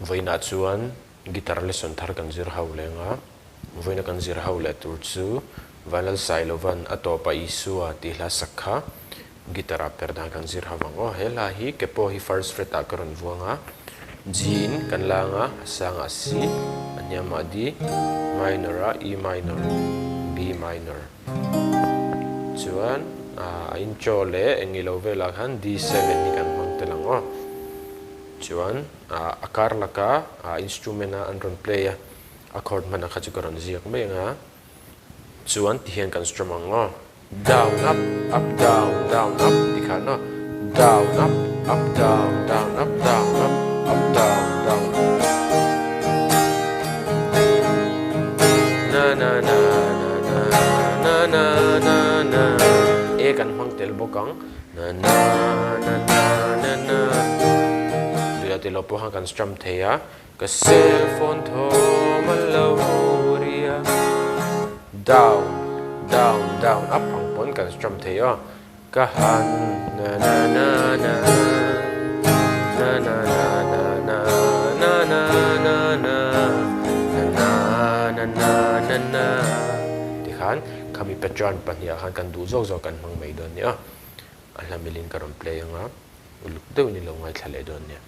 voina chuan guitar lesson thar kan zir ho lenga voina kan zir ho le tur chu Vanlalsailova a tawpah Isua ti hla sakha guitar Perhdan kan zir hawango hela hi kepo hi first fret a karon vuanga G in kan langa sanga C anyama di minor E minor B minor chuan in chole engilo vela khan D7 ni kan mangtelango chuan akar laka instrument a anron play accord mana kha chu karon ziak menga chuan ti hian kan strum ango down up down down up dikhana down up down down up down up down down na na na na na na na na e kan mangtel bokang na na na na na na bila ti lo po hang kan strum theya ka cell phone tho maloria down down down up ang pon kan strum theya ka han na na na na na na na na na na na na na na na na ti khan kami patron pania khan kan du zok zok kan mang mai don nia alamilin karon play nga uluk deu ni lo ngai thale don nia